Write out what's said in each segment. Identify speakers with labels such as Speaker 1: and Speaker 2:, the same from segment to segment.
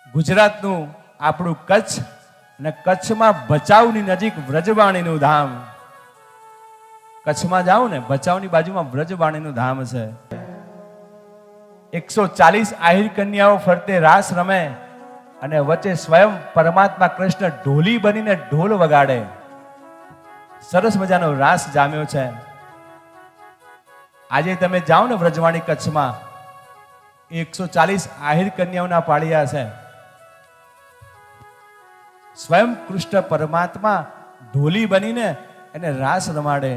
Speaker 1: ગુજરાતનું આપણું કચ્છ અને કચ્છમાં ભચાઉની નજીક વ્રજવાણીનું ધામ. કચ્છમાં જાઓ ને ભચાઉની બાજુમાં વ્રજવાણીનું ધામ છે. 140 આહિર કન્યાઓ ફરતે રાસ રમે અને વચ્ચે સ્વયં પરમાત્મા કૃષ્ણ ઢોલી બનીને ઢોલ વગાડે. સરસ મજાનો રાસ જામ્યો છે. આજે તમે જાઓ ને વ્રજવાણી કચ્છમાં, 140 આહિર કન્યાઓના પાળિયા છે. સ્વયં કૃષ્ણ પરમાત્મા ઢોલી બનીને એને રાસ રમાડે.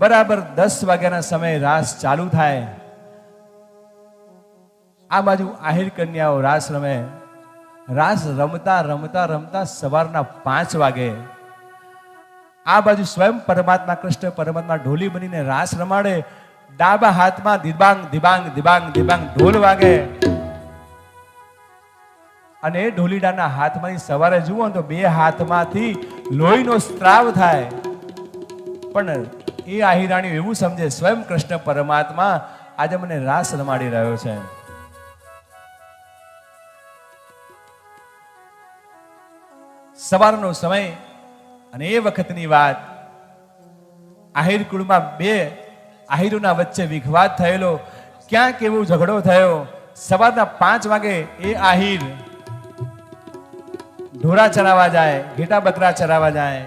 Speaker 1: બરાબર 10 વાગ્યાના સમયે રાસ ચાલુ થાય. આ બાજુ આહિર કન્યાઓ રાસ રમે. રાસ રમતા રમતા રમતા સવારના 5 વાગે આ બાજુ સ્વયં પરમાત્મા કૃષ્ણ પરમાત્મા ઢોલી બનીને રાસ રમાડે. ડાબા હાથમાં દિબાંગ દિબાંગ દિબાંગ દિબાંગ ઢોલ વાગે અને એ ઢોલીડાના હાથમાંથી સવારે જુઓ તો 2 હાથમાંથી લોહીનો સ્ત્રાવ થાય. પણ એ આહિરાણી એવું સમજે સ્વયં કૃષ્ણ પરમાત્મા આજે મને રાસ રમાડી રહ્યો છે. સવારનો સમય અને એ વખતની વાત. આહિર કુળમાં 2 આહિરોના વચ્ચે વિખવાદ થયેલો. ક્યાંક એવો ઝઘડો થયો. સવારના 5 વાગે એ આહિર ઢોરા ચરાવવા જાય, ઘેટા બકરા ચરાવવા જાય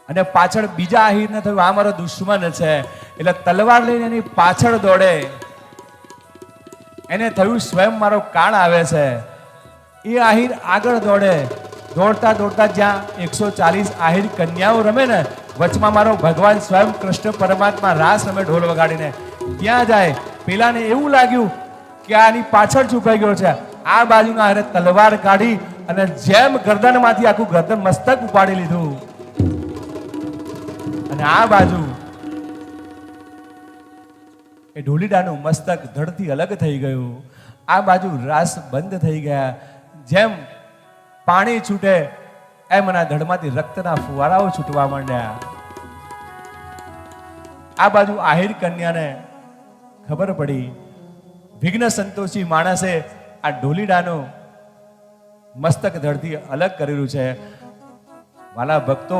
Speaker 1: અને પાછળ બીજા આહિરને થયું આ મારો દુશ્મન છે એટલે તલવાર લઈને એની પાછળ દોડે. એને થયું સ્વયં મારો કાળ આવે છે. એ આહિર આગળ દોડે. દોડતા દોડતા જ્યાં 140 આહિર કન્યાઓ રમે ને વચમાં મારો ભગવાન સ્વયં કૃષ્ણ પરમાત્મા રાસ રમે ઢોલ વગાડીને, ત્યાં જાય. પેલાને એવું લાગ્યું કે આની પાછળ છુપાઈ ગયો છે. આ બાજુના હારે તલવાર કાઢી અને જેમ ગરદનમાંથી આખું ગરદન મસ્તક ઉપાડી લીધું અને આ બાજુ એ ઢોલીડાનું મસ્તક ધડથી અલગ થઈ ગયું. આ બાજુ રાસ બંધ થઈ ગયા. જેમ પાણી છૂટે એમ એના ધડમાંથી રક્તના ફુવારાઓ છૂટવા માંડ્યા. આ બાજુ આહિર કન્યાને ખબર પડી. વિઘ્ન સંતોષી માણસે આ ઢોલીડાનું મસ્તક ધડથી અલગ કરેલું છે. વાલા ભક્તો,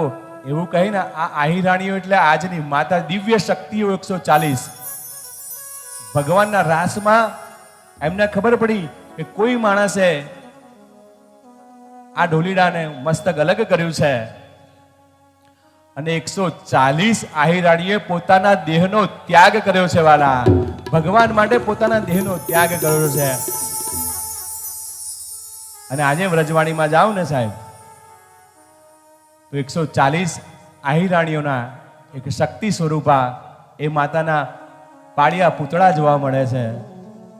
Speaker 1: એવું કહીને આ આહિરાણીઓ એટલે આજની માતા દિવ્ય શક્તિઓ 140 ભગવાનના રાસમાં એમને ખબર પડી કે કોઈ માણસે આ ઢોલીડાને મસ્તક અલગ કર્યું છે અને 140 આહિરાણીએ પોતાના દેહનો ત્યાગ કર્યો છે. વાલા ભગવાન માટે પોતાના દેહનો ત્યાગ કર્યો છે. અને આજે વ્રજવાણીમાં જાઓ ને સાહેબ તો 140 આહિરાણીઓના એક શક્તિ સ્વરૂપા એ માતાના પાળિયા પૂતળા જોવા મળે છે.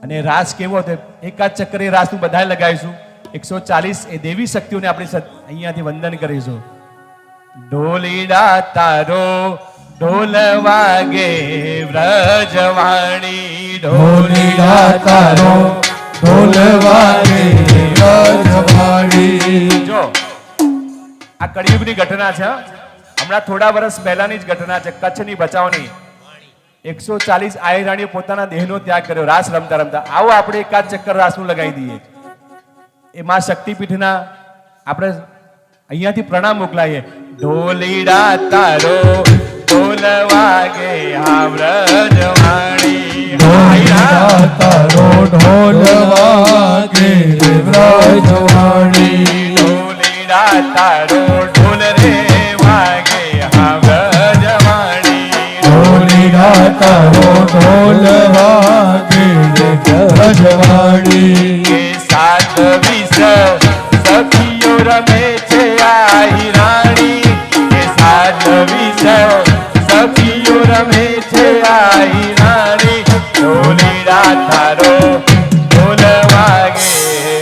Speaker 1: અને રાસ કેવો હતો, એકાદ ચક્કરે રાસનું બધા લગાવીશું. 140 એ દેવી શક્તિઓને આપણે અહીંયાથી વંદન કરીશું. ઢોલીડા તારો ઢોલ વાગે વ્રજવાણી,
Speaker 2: ઢોલીડા તારો ઢોલ વાગે વ્રજવાણી.
Speaker 1: જો આ કળિયુગની ઘટના છે. હમણાં થોડા વર્ષ પહેલાની જ ઘટના છે. કચ્છની ભચાઉની 140 આહિરાણીએ પોતાના દેહનો ત્યાગ કર્યો રાસ રમતા રમતા. આવો આપણે એકાદ ચક્કર રાસનું લગાવી દઈએ. એ માં શક્તિપીઠના આપણે અહીંયાથી પ્રણામ મોકલાઈએ. ઢોલીડા તારો ઢોલ વાગે આ વ્રજવાણી,
Speaker 2: ઢોલીડા તારો ઢોલ વાગે વ્રજવાણી,
Speaker 1: ઢોલીડા તારો ઢોલ રે વાગે આ વ્રજવાણી,
Speaker 2: ઢોલીડા તારો ઢોલ વાગે વ્રજવાણી.
Speaker 1: સાત વિસ સખીઓ રમે છે આહિરાણી, એ સાત વિસ સખીઓ રમે છે આહિરાણી, ઢોલીડા તારો ઢોલ વાગે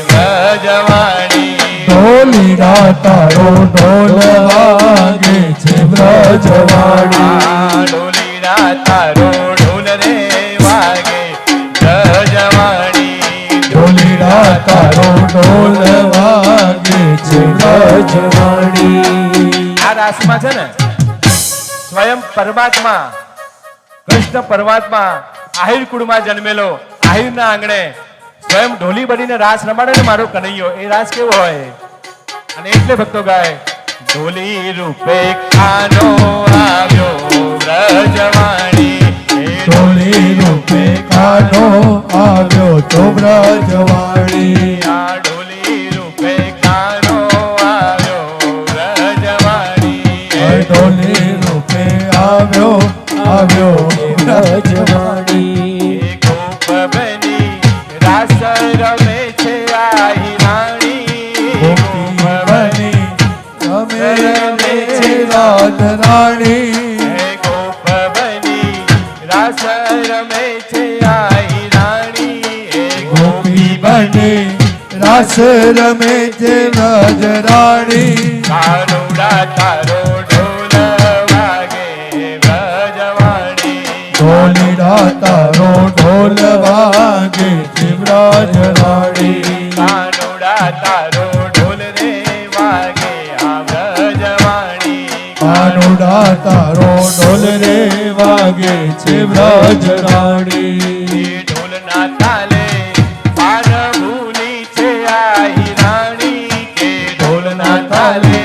Speaker 1: વ્રજવાણી,
Speaker 2: ઢોલીડા તારો ઢોલ વાગે છે વ્રજવાણી,
Speaker 1: ઢોલીડા તારો ઢોલ રે વાગે વ્રજવાણી,
Speaker 2: ઢોલીડા તારો ઢોલ વાગે છે વ્રજવાણી.
Speaker 1: આ રાસમાં છે ને સ્વયં પરમાત્મા કૃષ્ણ પરમાત્મા આહિર કુળમાં જન્મેલો, આહિરના આંગણે જો એમ ઢોલી બનીને રાસ રમાડે ને મારો કનૈયો, એ રાસ કેવો હોય? અને એટલે ભક્તો ગાય, ઢોલી રૂપે કાનો આવ્યો વ્રજવાણી,
Speaker 2: ઢોલી રૂપે કાનો આવ્યો તો બ્રજવાણી.
Speaker 1: આ ઢોલી રૂપે કાનો આવ્યો વ્રજવાણી,
Speaker 2: ઢોલી રૂપે આવ્યો બ્રજવાણી.
Speaker 1: ગોપ બની રાસ રમે છે આહી રાણી,
Speaker 2: ગોપી બની રમે છે રાત રાણી.
Speaker 1: ગોપ બની રાસ રમે છે આહી રાણી,
Speaker 2: ગોપી બની રાસ રમે છે રાજરાણી.
Speaker 1: કાનુડા તારો ઢોલ વાગે વ્રજવાણી,
Speaker 2: ઢોલીડા તારો ઢોલ વાગે છે બ્રજવાણી.
Speaker 1: કાનુડા તારો ઢોલ રે વાગે આ વ્રજવાણી,
Speaker 2: કાનુડા તારો ઢોલ રે વાગે છે બ્રજરાણી.
Speaker 1: ઢોલના તાલે પાન ભૂલી છે આહી રાણી, કે ઢોલના તાલે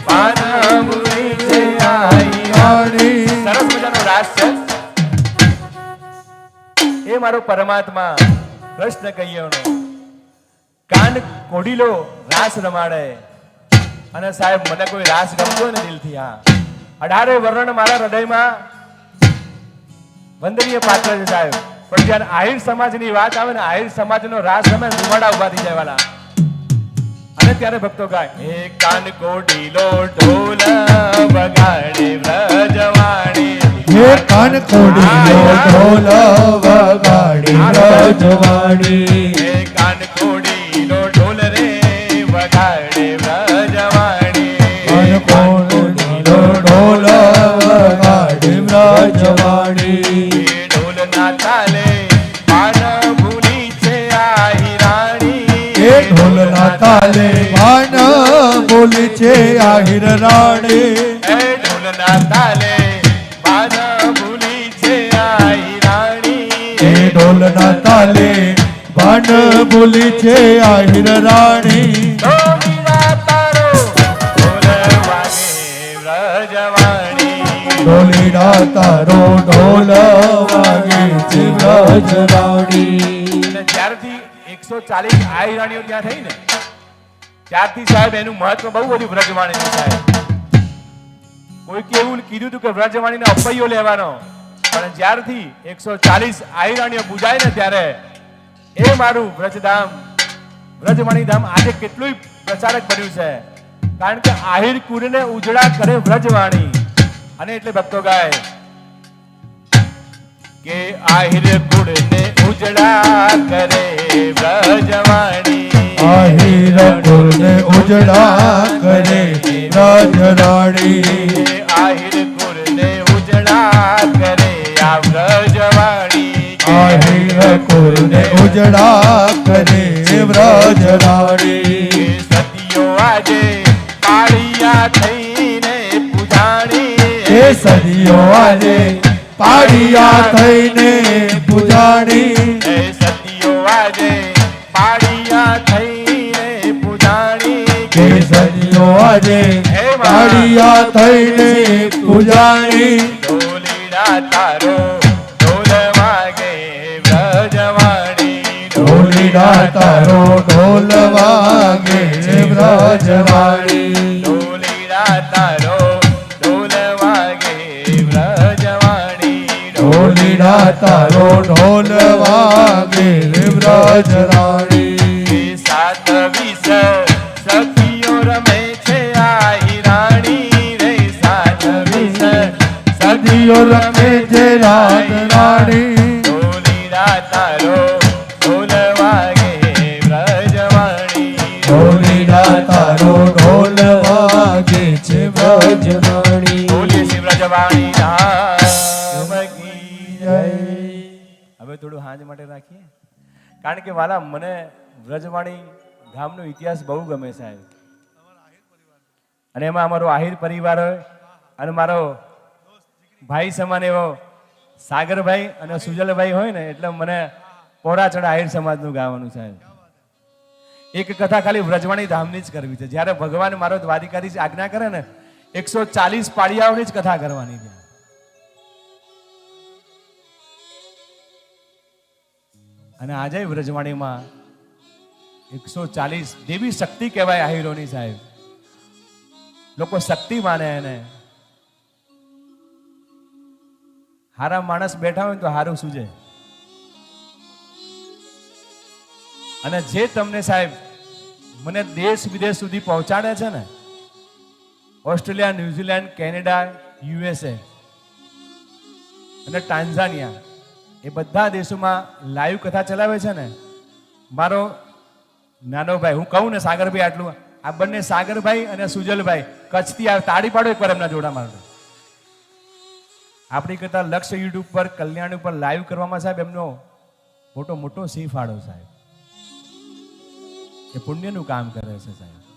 Speaker 1: પાન ભૂલી છે આહી રાણી. સરસ મજાનો રાસ છે. એ મારો પરમાત્મા કૃષ્ણ કૈયાનો કાન કોડીલો રાસ રમાડે. અને સાહેબ મને કોઈ રાસ ગમતો ને દિલથી, હા 18 વર્ણ મારા હૃદયમાં વંદનીય પાત્ર છે સાહેબ. પણ જ્યારે આહિર સમાજની વાત આવે ને, આહિર સમાજનો રાસ રમે ને, ધુમાડા ઉભા થઈ જાય વાલા. અને ત્યારે ભક્તો ગાય, હે કાન કોડીલો ઢોલ વગાડે વ્રજવાણી,
Speaker 2: હે કાન કોડીલો ઢોલ વગાડે બ્રજવાણી.
Speaker 1: હે કાન કોડીલો ઢોલ રે વગાડે વ્રજવાણી,
Speaker 2: કાન કોડીલો ઢોલ વગાડે બ્રજવાણી.
Speaker 1: ઢોલના તાલે પાન ભૂલી છે આહી રાણી,
Speaker 2: એ ઢોલના તાલે પાન બોલી છે આહિર રાણી.
Speaker 1: એ ઢોલના તાલે પાન ભૂલી છે આહી રાણી,
Speaker 2: એ ઢોલના તાલે પાન બોલી છે આહિર રાણી.
Speaker 1: ઢોલીડા તારો ઢોલ વાગે વ્રજવાણી,
Speaker 2: ઢોલીડા તારો ઢોલ વાગે છે બ્રજવાણી.
Speaker 1: અને જ્યારથી 140 આહી રાણીઓ ત્યાં થઈ ને, ત્યારથી સાહેબ એનું મહત્વ બહુ બધું વ્રજવાણીનું સાહેબ. કોઈકે એવું કીધું હતું કે વ્રજવાણીનો અપૈયો લેવાનો, પણ જ્યારથી 140 આહી રાણીઓ પૂજાય ને, ત્યારે એ મારું વ્રજધામ, વ્રજવાણી ધામ આજે કેટલું પ્રચારક બન્યું છે. કારણ કે આહિર કુળને ઉજળા કરે વ્રજવાણી. અને એટલે ભક્તો ગાય કે આહિર કુળને ઉજળા કરે વ્રજવાણી,
Speaker 2: આહિર કુળને ઉજળા કરે બ્રજરાણી.
Speaker 1: આહિર કુળને ઉજળા કરે આ વ્રજવાણી,
Speaker 2: આહિર કુળને ઉજળા કરે બ્રજરાણી.
Speaker 1: સતીઓ આજે પાળિયા થઈને પૂજાણી,
Speaker 2: એ સદીઓ આજે પાડિયા થઈને પૂજાણી.
Speaker 1: એ સતીઓ આજે પાળિયા થઈને પૂજાણી,
Speaker 2: કે સદીઓ આજે પાડિયા થઈને પૂજાણી.
Speaker 1: ઢોલીડા તારો ઢોલ વાગે વ્રજવાણી,
Speaker 2: ઢોલીડા તારો ઢોલ વાગે છે બ્રજવાણી.
Speaker 1: ઢોલીડા તારો ઢોલ વાગે વ્રજવાણી,
Speaker 2: ઢોલીડા તારો ઢોલ વાગે છે બ્રજરાણી.
Speaker 1: સાત વિસ સખીઓ રમે છે આહી રાણી રે, સાત વિસ
Speaker 2: સદીઓ રમે છે રાત રાણી.
Speaker 1: ઢોલીડા તારો ઢોલ વાગે વ્રજવાણી,
Speaker 2: ઢોલીડા તારો ઢોલ વાગે છે બ્રજવાણી.
Speaker 1: બોલીએ શ્રી વ્રજવાણી ધામ કી જય. હવે થોડું હાંજ માટે રાખીએ, કારણ કે વાલા મને વ્રજવાણી ધામનો ઇતિહાસ બહુ ગમે સાહેબ. અને એમાં અમારો આહિર પરિવાર હોય અને મારો ભાઈ સમાન એવો સાગરભાઈ અને સુજલભાઈ હોય ને, એટલે મને પહોળા ચડા આહિર સમાજનું ગાવાનું સાહેબ. એક કથા ખાલી વ્રજવાણી ધામની જ કરવી છે. જ્યારે ભગવાન મારો દ્વારિકાધીશ આજ્ઞા કરે ને 140 પાળિયાઓની જ કથા કરવાની છે. અને આજે વ્રજવાણીમાં 140 દેવી શક્તિ કહેવાય આહિરોની સાહેબ. લોકો શક્તિ માને એને. હારા માણસ બેઠા હોય ને તો હારું સૂજે. અને જે તમને સાહેબ મને દેશ વિદેશ સુધી પહોંચાડે છે ને, ઓસ્ટ્રેલિયા, ન્યુઝીલેન્ડ, કેનેડા, USA અને ટાન્ઝાનિયા, એ બધા દેશોમાં લાઈવ કથા ચલાવે છે ને મારો નાનો ભાઈ. હું કહું ને સાગરભાઈ, આટલું આ બંને સાગરભાઈ અને સુજલભાઈ કચ્છથી આવે. તાળી પાડો એકવાર એમના જોડા માટે. આપણી કરતા લક્ષ યુટ્યુબ પર, કલ્યાણ ઉપર લાઈવ કરવામાં સાહેબ એમનો મોટો સિંહ ફાળો સાહેબ. એ પુણ્યનું કામ કરે છે સાહેબ.